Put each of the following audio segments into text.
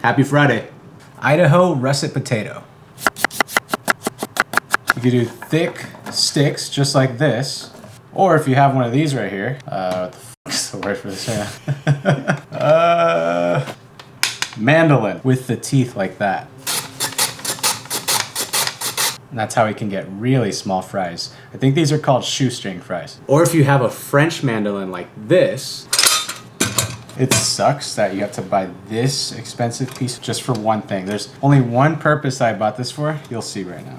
Happy Friday. Idaho russet potato. You can do thick sticks just like this, or if you have one of these right here, what the fuck's the word for this? Mandolin with the teeth like that. And that's how we can get really small fries. I think these are called shoestring fries. Or if you have a French mandolin like this, it sucks that you have to buy this expensive piece just for one thing. There's only one purpose I bought this for. You'll see right now.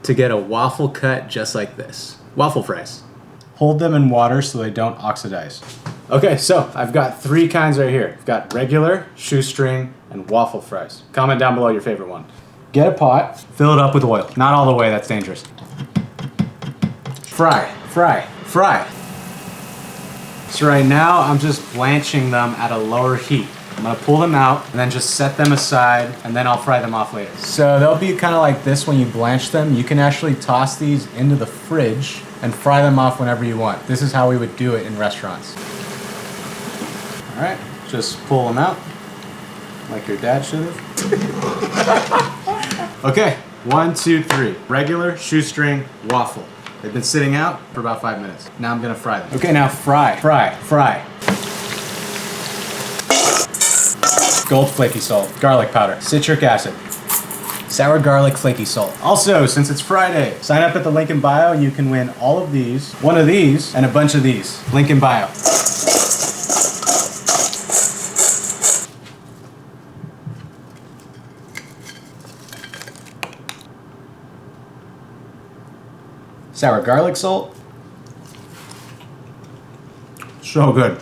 To get a waffle cut just like this. Waffle fries. Hold them in water so they don't oxidize. Okay, so I've got 3 kinds right here. I've got regular, shoestring, and waffle fries. Comment down below your favorite one. Get a pot, fill it up with oil. Not all the way, that's dangerous. Fry, fry, fry. So right now, I'm just blanching them at a lower heat. I'm gonna pull them out and then just set them aside and then I'll fry them off later. So they'll be kind of like this when you blanch them. You can actually toss these into the fridge and fry them off whenever you want. This is how we would do it in restaurants. All right, just pull them out like your dad should have. Okay, 1, 2, 3. Regular, shoestring, waffle. They've been sitting out for about 5 minutes. Now I'm gonna fry them. Okay, now fry, fry, fry. Gold flaky salt, garlic powder, citric acid, sour garlic flaky salt. Also, since it's Friday, sign up at the link in bio and you can win all of these, one of these, and a bunch of these. Link in bio. Sour garlic salt. So good.